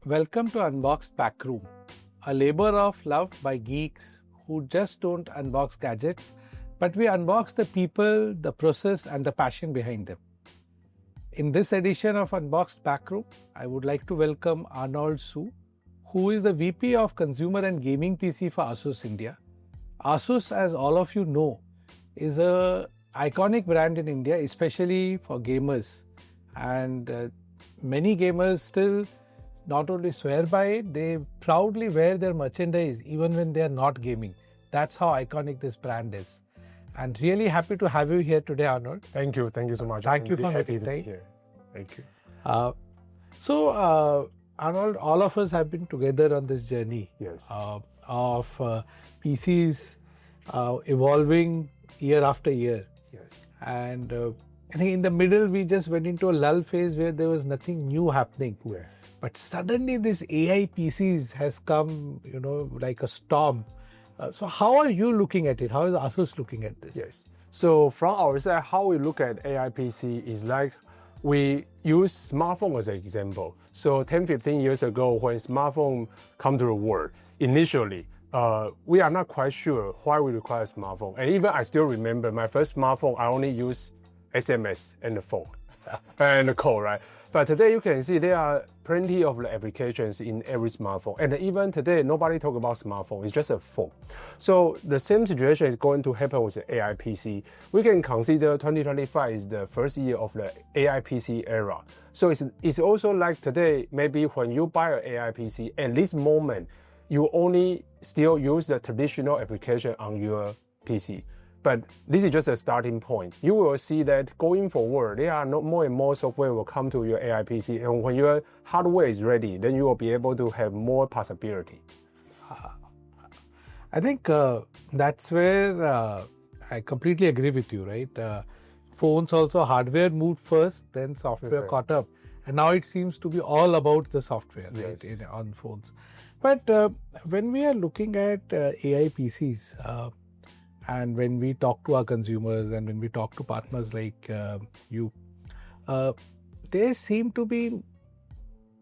Welcome to Unboxed Backroom, a labor of love by geeks who just don't unbox gadgets, but we unbox the people, the process, and the passion behind them. In this edition of Unboxed Backroom, I would like to welcome Arnold Su, who is the VP of Consumer and Gaming PC for ASUS India. ASUS, as all of you know, is an iconic brand in India, especially for gamers. And many gamers still not only swear by it, they proudly wear their merchandise even when they are not gaming. That's how iconic this brand is. And really happy to have you here today, Arnold. Thank you so much. Thank you for making time. Thank you. Arnold, all of us have been together on this journey. Yes. Of PCs evolving year after year. Yes. And I think in the middle we just went into a lull phase where there was nothing new happening. Yeah. But suddenly this AI PCs has come, like a storm. So how are you looking at it? How is ASUS looking at this? Yes. So from our side, how we look at AI PC is like we use smartphone as an example. So 10-15 years ago, when smartphone come to the world, initially, we are not quite sure why we require a smartphone. And even I still remember my first smartphone, I only use SMS and the phone and the call, right? But today you can see there are plenty of applications in every smartphone. And even today, nobody talk about smartphone, it's just a phone. So the same situation is going to happen with the AI PC. We can consider 2025 is the first year of the AI PC era. So it's also like today, maybe when you buy an AI PC, at this moment, you only still use the traditional application on your PC. But this is just a starting point. You will see that going forward, there are more and more software will come to your AI PC. And when your hardware is ready, then you will be able to have more possibility. I think that's where I completely agree with you, right? Phones also, hardware moved first, then software caught up. And now it seems to be all about the software, right, on phones. But when we are looking at AI PCs, and when we talk to our consumers and when we talk to partners like you, there seem to be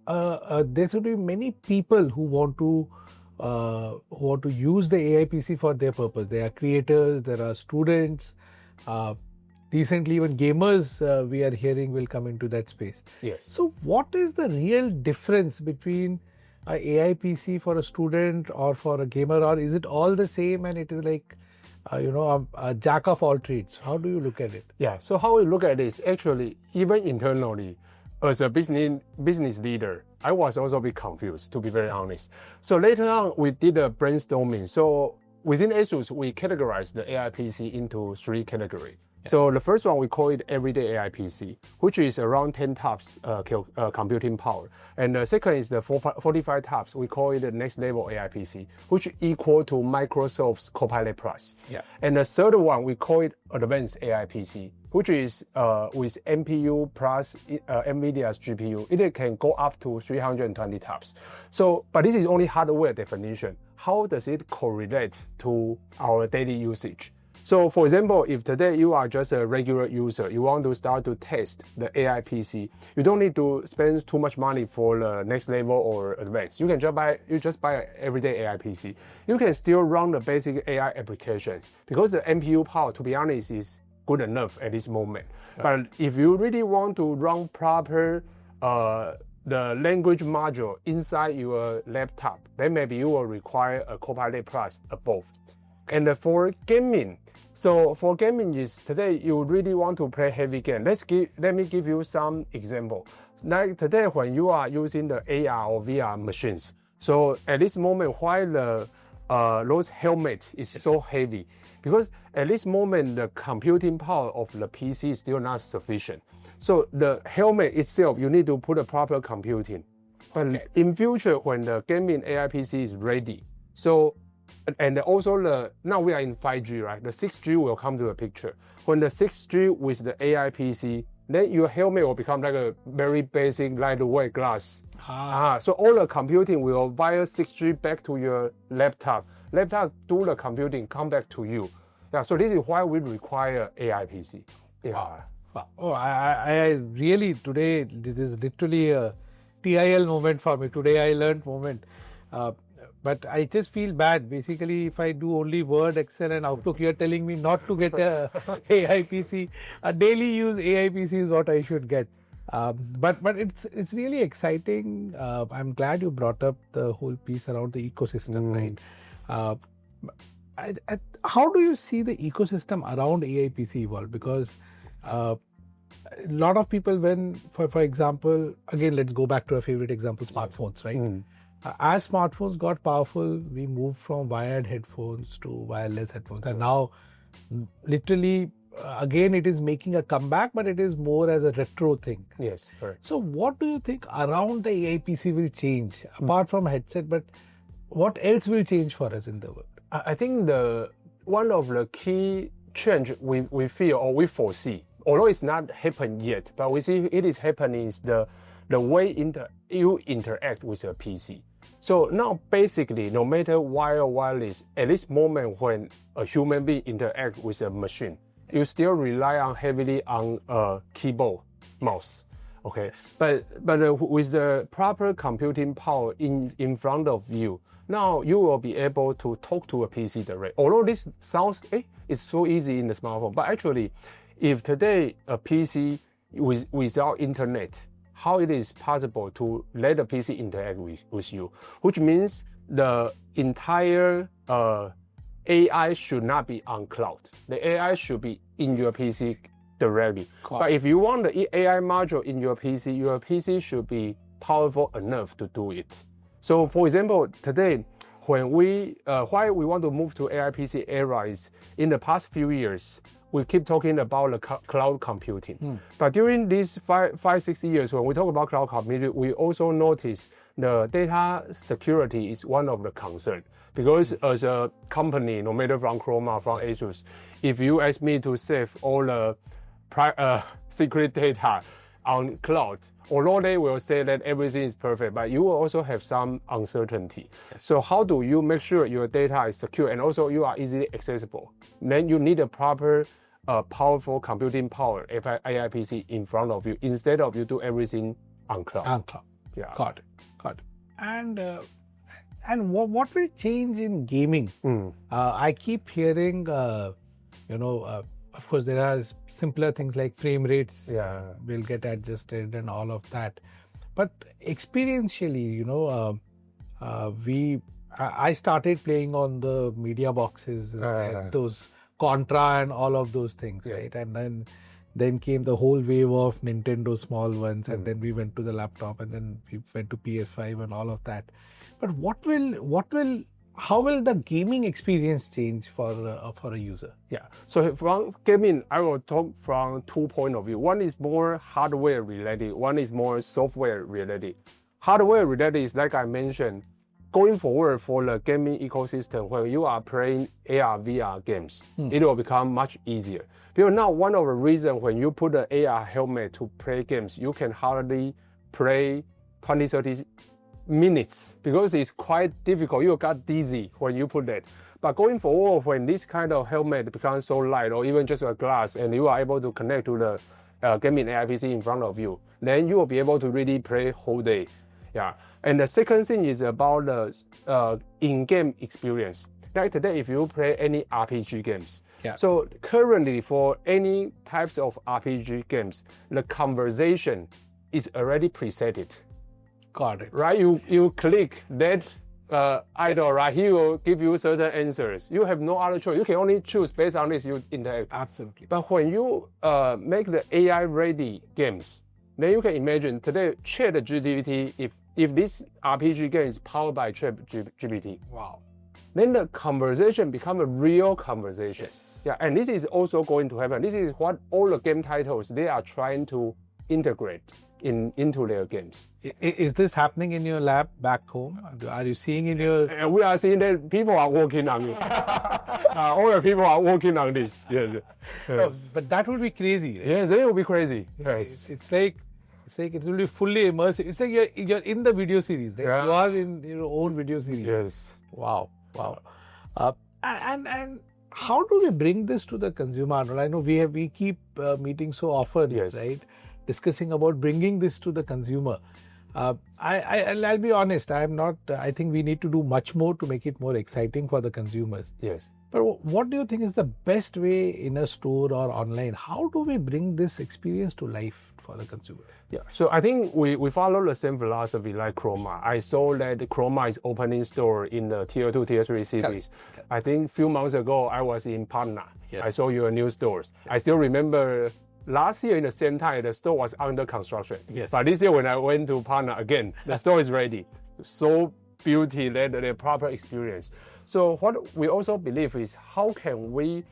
many people who want to use the AI PC for their purpose. There are creators, there are students. Recently, even gamers we are hearing will come into that space. Yes. So, what is the real difference between an AI PC for a student or for a gamer, or is it all the same and it is like a jack of all trades? How do you look at it? Yeah, so how we look at this, actually, even internally, as a business leader, I was also a bit confused, to be very honest. So later on, we did a brainstorming. So within ASUS, we categorized the AI PC into 3 categories. So the first one, we call it everyday AI PC, which is around 10 TOPS computing power. And the second is the 45 TOPS, we call it the next level AI PC, which equal to Microsoft's Copilot Plus. Yeah. And the third one, we call it advanced AI PC, which is with NPU plus NVIDIA's GPU. It can go up to 320 TOPS. So, but this is only hardware definition. How does it correlate to our daily usage? So for example, if today you are just a regular user, you want to start to test the AI PC, you don't need to spend too much money for the next level or advanced. You can just buy an everyday AI PC. You can still run the basic AI applications because the NPU power, to be honest, is good enough at this moment. Right. But if you really want to run proper the language module inside your laptop, then maybe you will require a Copilot Plus above. And for gaming, so for gaming is today you really want to play heavy game. Let me give you some example. Like today when you are using the AR or VR machines, so at this moment why those helmet is so heavy, because at this moment the computing power of the PC is still not sufficient. So the helmet itself, you need to put a proper computing. But in future when the gaming AI PC is ready, so and also now we are in 5G, right? The 6G will come to the picture. When the 6G with the AI PC, then your helmet will become like a very basic lightweight glass. So all the computing will via 6G back to your laptop. Laptop do the computing, come back to you. Yeah, so this is why we require AI PC. Yeah. Wow. Oh, I really today, this is literally a TIL moment for me, today I learned moment. But I just feel bad. Basically, if I do only Word, Excel and Outlook, you're telling me not to get a AI PC. A daily use AI PC is what I should get. But it's really exciting. I'm glad you brought up the whole piece around the ecosystem, right? How do you see the ecosystem around AI PC evolve? Because a lot of people, when, for example, again, let's go back to our favorite example, smartphones, right? As smartphones got powerful, we moved from wired headphones to wireless headphones. And now, literally, again, it is making a comeback, but it is more as a retro thing. Yes, correct. So what do you think around the AI PC will change, apart from headset, but what else will change for us in the world? I think one of the key change we feel or we foresee, although it's not happened yet, but we see it is happening, is the way you interact with a PC. So now basically, no matter wire or wireless, at this moment when a human being interact with a machine, you still rely heavily on a keyboard, mouse. Okay, but with the proper computing power in front of you, now you will be able to talk to a PC direct. Although this sounds it's so easy in the smartphone, but actually, if today a PC without internet, how it is possible to let the PC interact with you, which means the entire AI should not be on cloud. The AI should be in your PC directly. Cool. But if you want the AI module in your PC should be powerful enough to do it. So for example, today, when why we want to move to AI PC era is in the past few years, we keep talking about the cloud computing. But during these 5-6 years, when we talk about cloud computing, we also notice the data security is one of the concerns. Because as a company, no matter from Croma, from ASUS, if you ask me to save all the secret data on cloud, although they will say that everything is perfect, but you will also have some uncertainty. Yes. So how do you make sure your data is secure and also you are easily accessible? Then you need a proper, powerful computing power, AI PC in front of you, instead of you do everything on cloud. On cloud. Yeah. Got it. And what will change in gaming? I keep hearing, of course, there are simpler things like frame rates will get adjusted and all of that. But experientially, I started playing on the media boxes, those Contra and all of those things, right? And then came the whole wave of Nintendo small ones, and then we went to the laptop, and then we went to PS5 and all of that. But how will the gaming experience change for a user? Yeah. So from gaming, I will talk from 2 points of view. One is more hardware related. One is more software related. Hardware related is, like I mentioned, going forward for the gaming ecosystem, when you are playing AR, VR games, it will become much easier. Because now one of the reasons when you put an AR helmet to play games, you can hardly play 20, 30 minutes because it's quite difficult. You got dizzy when you put that. But going forward, when this kind of helmet becomes so light, or even just a glass, and you are able to connect to the gaming AI PC in front of you, then you will be able to really play whole day. Yeah. And the second thing is about the in-game experience. Like today, if you play any RPG games, so currently for any types of RPG games, the conversation is already presetted. Got it. Right? You click that idol, right? He will give you certain answers. You have no other choice. You can only choose based on this you interact. Absolutely. But when you make the AI ready games, then you can imagine today ChatGPT, if this RPG game is powered by ChatGPT, wow, then the conversation become a real conversation. Yes. Yeah, and this is also going to happen. This is what all the game titles they are trying to integrate into their games. Is this happening in your lab back home? Are you seeing in your... We are seeing that people are working on it. All the people are working on this. Yes. Oh, but that would be crazy. Right? Yes, it will be crazy. Yes. It's like it will be fully immersive. It's like you're in the video series, right? Yeah. You are in your own video series. Yes. Wow. And how do we bring this to the consumer? I know we keep meeting so often, right? Discussing about bringing this to the consumer. I'll be honest, I think we need to do much more to make it more exciting for the consumers. Yes. But what do you think is the best way in a store or online? How do we bring this experience to life for the consumer? Yeah, so I think we follow the same philosophy like Croma. I saw that Croma is opening store in the tier 2, tier 3 cities. Correct. I think a few months ago, I was in Patna. Yes. I saw your new stores. Yes. I still remember last year in the same time, the store was under construction. Yes. But this year when I went to Patna again, the store is ready. So beauty, the proper experience. So what we also believe is how can we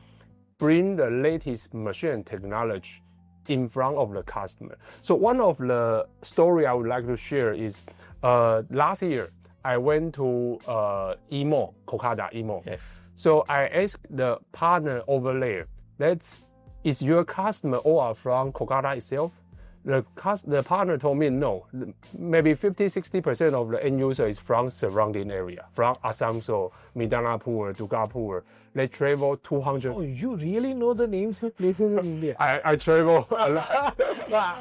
bring the latest machine technology in front of the customer. So one of the story I would like to share is last year I went to Emo, Kokada Emo. Yes. So I asked the partner over there, that is your customer all are from Kokada itself? The partner told me no, maybe 50-60% of the end user is from surrounding area, from Asamso, Midnapur, Dugapur. They travel 200. Oh, you really know the names of places in India? I travel a lot.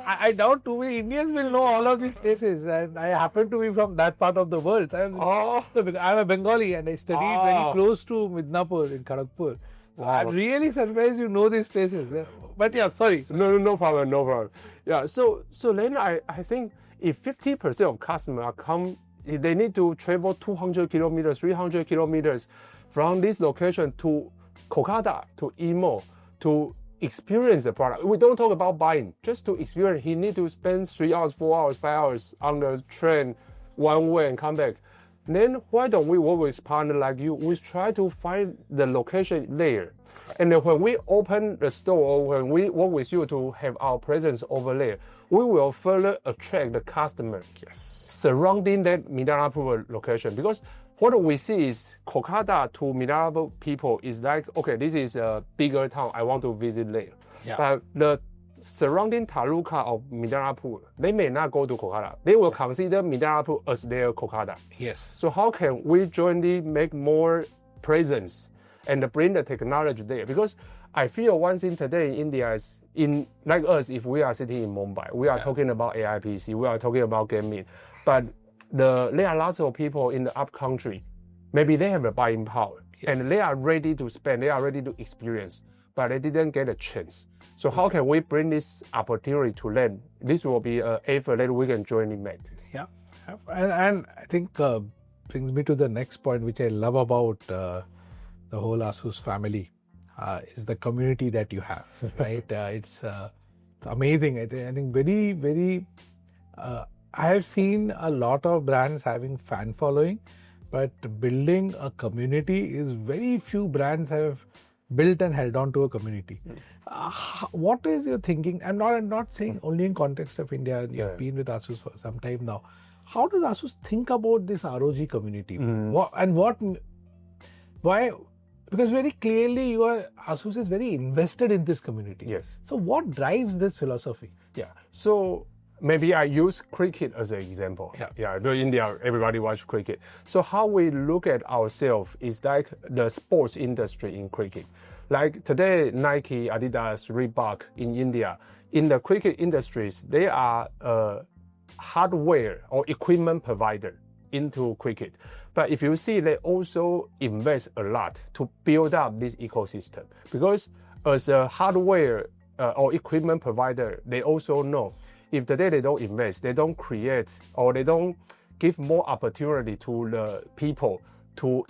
I doubt too many Indians will know all of these places, and I happen to be from that part of the world. I'm a Bengali and I studied very close to Midnapur in Kharagpur. So I'm really surprised you know these places. But yeah, sorry. No problem. Yeah, so then I think if 50% of customers come, they need to travel 200 kilometers, 300 kilometers from this location to Kokada, to Emo, to experience the product. We don't talk about buying, just to experience. He need to spend 3 hours, 4 hours, 5 hours on the train one way and come back. Then why don't we work with partner like you? We try to find the location there. And then when we open the store or when we work with you to have our presence over there, we will further attract the customer surrounding that Midnapur location. Because what we see is Kokada to Midnapur people is like, okay, this is a bigger town, I want to visit there. Yeah. But the surrounding taluka of Midnapur, they may not go to Kokada. They will consider Midnapur as their Kokada. Yes. So how can we jointly make more presence and bring the technology there? Because I feel one thing today in India is, like us, if we are sitting in Mumbai, we are talking about AI PC, we are talking about gaming, but there are lots of people in the upcountry, maybe they have a buying power and they are ready to spend, they are ready to experience, but they didn't get a chance. So how can we bring this opportunity to them? This will be an effort that we can jointly make. Yeah, and I think brings me to the next point, which I love about the whole ASUS family, is the community that you have, right? It's amazing. I think very, very, I have seen a lot of brands having fan following, but building a community is very few brands have built and held on to a community. What is your thinking? I'm not saying only in context of India. You've been with ASUS for some time now. How does ASUS think about this ROG community? Why? Because very clearly ASUS is very invested in this community. Yes. So what drives this philosophy? Yeah. So maybe I use cricket as an example. Yeah. In India, everybody watch cricket. So how we look at ourselves is like the sports industry in cricket. Like today, Nike, Adidas, Reebok in India, in the cricket industries, they are a hardware or equipment provider into cricket. But if you see, they also invest a lot to build up this ecosystem. Because as a hardware or equipment provider, they also know if today they don't invest, they don't create, or they don't give more opportunity to the people to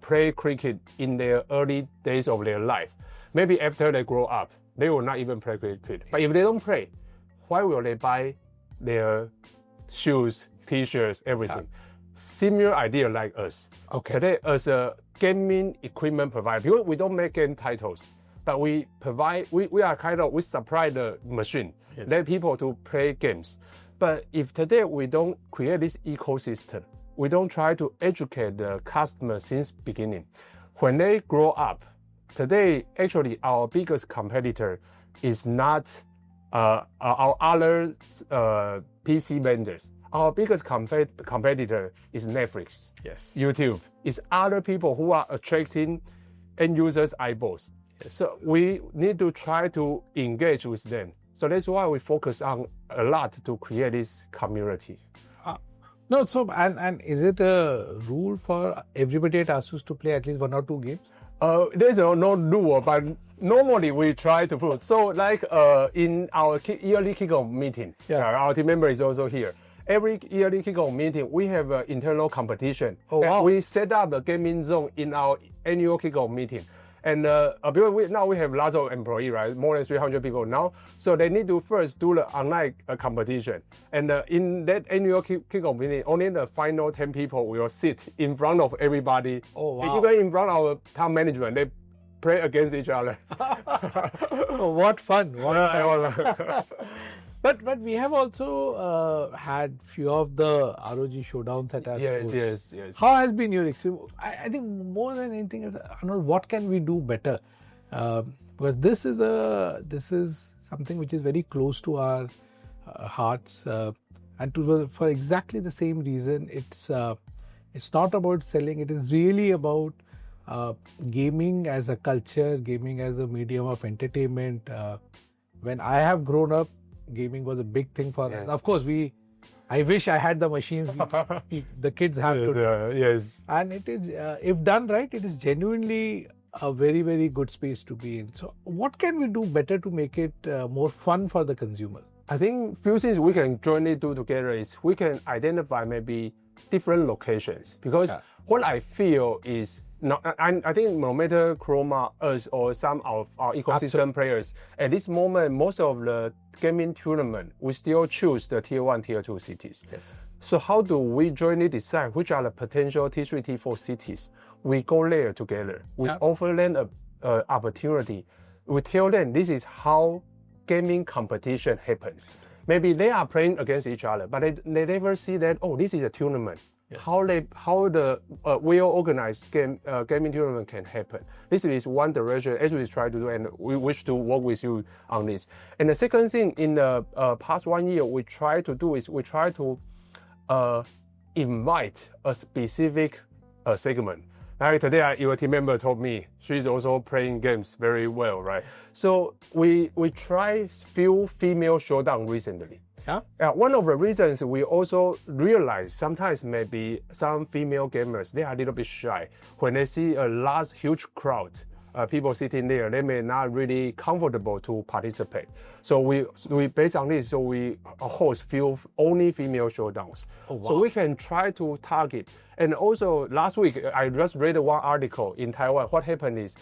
play cricket in their early days of their life. Maybe after they grow up, they will not even play cricket. But if they don't play, why will they buy their shoes, t-shirts, everything? Similar idea like us. Okay. Today, as a gaming equipment provider, because we don't make game titles, but we provide, we are we supply the machine, let people to play games. But if today we don't create this ecosystem, we don't try to educate the customer since beginning. When they grow up, today, actually our biggest competitor is not our other PC vendors. Our biggest competitor is Netflix, YouTube. It's other people who are attracting end users' eyeballs. So we need to try to engage with them. So that's why we focus on a lot to create this community. No, so and is it a rule for everybody at ASUS to play at least 1 or 2 games? There's no rule, but normally we try to put. So like in our yearly kickoff meeting, our team member is also here. Every yearly kickoff meeting, we have an internal competition. Oh, wow. We set up the gaming zone in our annual kickoff meeting. And because now we have lots of employees, right? More than 300 people now. So they need to first do the online competition. And in that annual kickoff meeting, only the final 10 people will sit in front of everybody. Oh, wow. Even in front of our top management, they play against each other. Oh, what fun. But we have also had few of the ROG showdowns at our schools. Yes. How has been your experience? I think more than anything else, Arnold, what can we do better? Because this is something which is very close to our hearts, and for exactly the same reason. It's not about selling. It is really about gaming as a culture, gaming as a medium of entertainment. When I have grown up, gaming was a big thing for us. Of course, I wish I had the machines the kids have today. Yes. And it is, if done right, it is genuinely a very, very good space to be in. So what can we do better to make it more fun for the consumer? I think few things we can jointly do together is we can identify maybe different locations, because what I feel is, I think no matter Croma, us, or some of our ecosystem players, at this moment, most of the gaming tournament, we still choose the tier 1, tier 2 cities. Yes. So how do we jointly decide which are the potential T3, T4 cities? We go there together. We offer them an opportunity. We tell them this is how gaming competition happens. Maybe they are playing against each other, but they never see that, oh, this is a tournament. How the well-organized gaming tournament can happen. This is one direction as we try to do, and we wish to work with you on this. And the second thing, in the past 1 year, we try to do is we try to invite a specific segment. Like today, your team member told me she's also playing games very well, right? So we try few female showdown recently. One of the reasons we also realize sometimes maybe some female gamers, they are a little bit shy. When they see a large, huge crowd, people sitting there, they may not really comfortable to participate. So we based on this, so we host only female showdowns. Oh, wow. So we can try to target. And also last week, I just read one article in Taiwan. What happened is,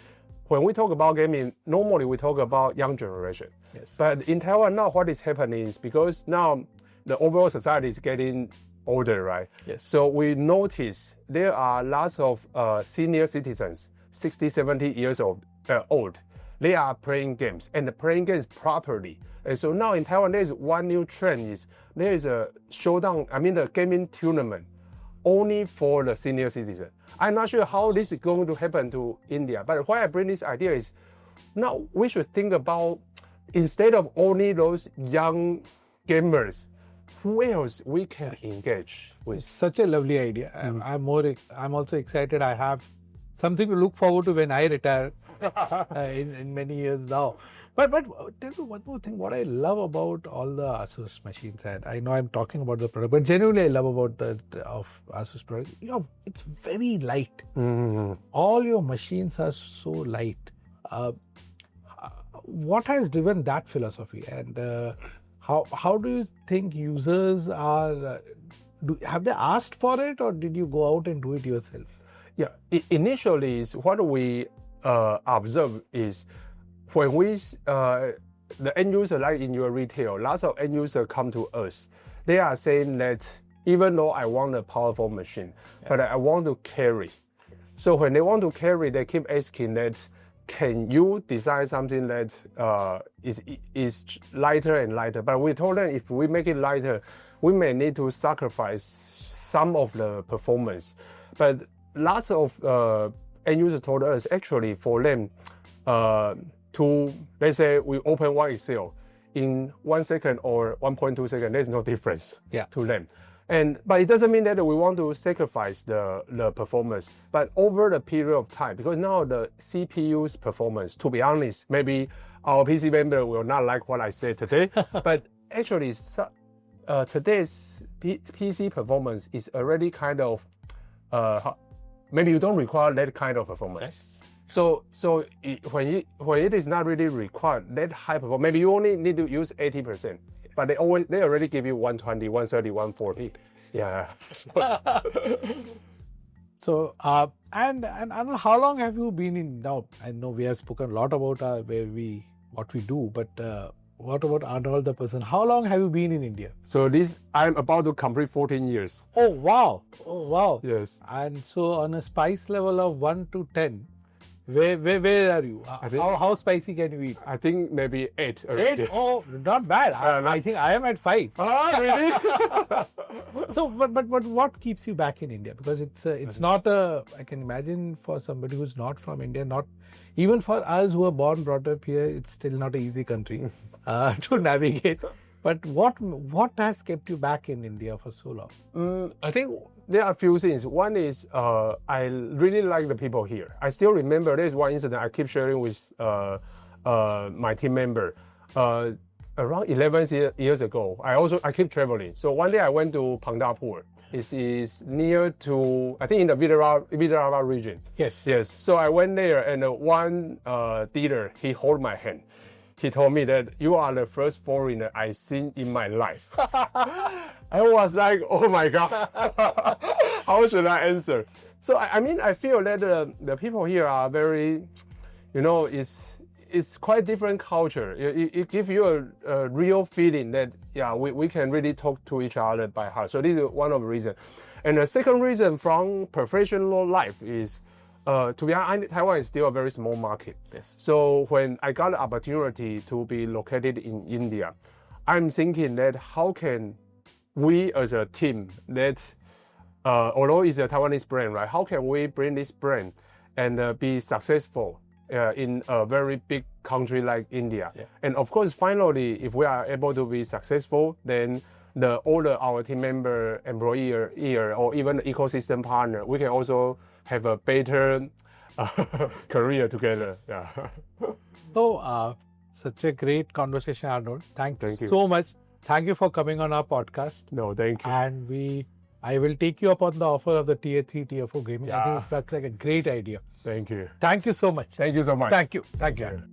when we talk about gaming, normally we talk about young generation. Yes. But in Taiwan now, what is happening is, because now the overall society is getting older, right? Yes. So we notice there are lots of senior citizens, 60, 70 years old. They are playing games, and playing games properly. And so now in Taiwan, there's one new trend is there is a showdown, the gaming tournament, only for the senior citizen. I'm not sure how this is going to happen to India, but why I bring this idea is, now we should think about, instead of only those young gamers, who else we can engage with? It's such a lovely idea. I'm also excited. I have something to look forward to when I retire in many years now. But tell me one more thing. What I love about all the ASUS machines, and I know I'm talking about the product, but genuinely I love about the ASUS product. It's very light. Mm-hmm. All your machines are so light. What has driven that philosophy, and how do you think users are? Have they asked for it, or did you go out and do it yourself? Yeah, initially, what we observe is, when the end user, like in your retail, lots of end users come to us. They are saying that even though I want a powerful machine, but I want to carry. So when they want to carry, they keep asking that, can you design something that is lighter and lighter? But we told them, if we make it lighter, we may need to sacrifice some of the performance. But lots of end users told us, actually, for them, let's say we open one Excel, in 1 second or 1.2 seconds, there's no difference to them. But it doesn't mean that we want to sacrifice the performance. But over the period of time, because now the CPU's performance, to be honest, maybe our PC member will not like what I said today, but actually today's PC performance is already kind of maybe you don't require that kind of performance. So when it is not really required that high performance, maybe you only need to use 80%, but they already give you 120, 130, 140. Yeah. So and Arnold, how long have you been in now? I know we have spoken a lot about what we do, but what about Arnold the person? How long have you been in India? So I'm about to complete 14 years. Oh wow! Oh wow! Yes. And so on a spice level of 1 to 10, where are you? How spicy can you eat? I think maybe 8 already. 8? Oh, not bad. I think I am at 5. Ah, really? So, but what keeps you back in India? Because it's not I can imagine for somebody who's not from India, not even for us who are born, brought up here, it's still not an easy country to navigate. But what has kept you back in India for so long? I think there are a few things. One is I really like the people here. I still remember there's one incident I keep sharing with my team member. Around 11 years ago, I keep traveling. So one day I went to Pandharpur. It is near to, I think in the Vidyarava region. Yes. Yes. So I went there and one dealer, he held my hand. He told me that you are the first foreigner I've seen in my life. I was like, oh my God, how should I answer? So I feel that the people here are very, it's quite different culture. It gives you a real feeling that, yeah, we can really talk to each other by heart. So this is one of the reasons. And the second reason from professional life is, to be honest, Taiwan is still a very small market. Yes. So when I got the opportunity to be located in India, I'm thinking that how can we as a team that, although it's a Taiwanese brand, right? How can we bring this brand and be successful in a very big country like India? Yeah. And of course, finally, if we are able to be successful, then all our team member, employee, or even the ecosystem partner, we can also have a better career together. Yeah. So, such a great conversation, Arnold. Thank you so much. Thank you for coming on our podcast. No, thank you. And I will take you up on the offer of the Tier 3, Tier 4 gaming. Yeah. I think it's like a great idea. Thank you. Thank you so much. Thank you so much. Thank you. Thank you, Arnold.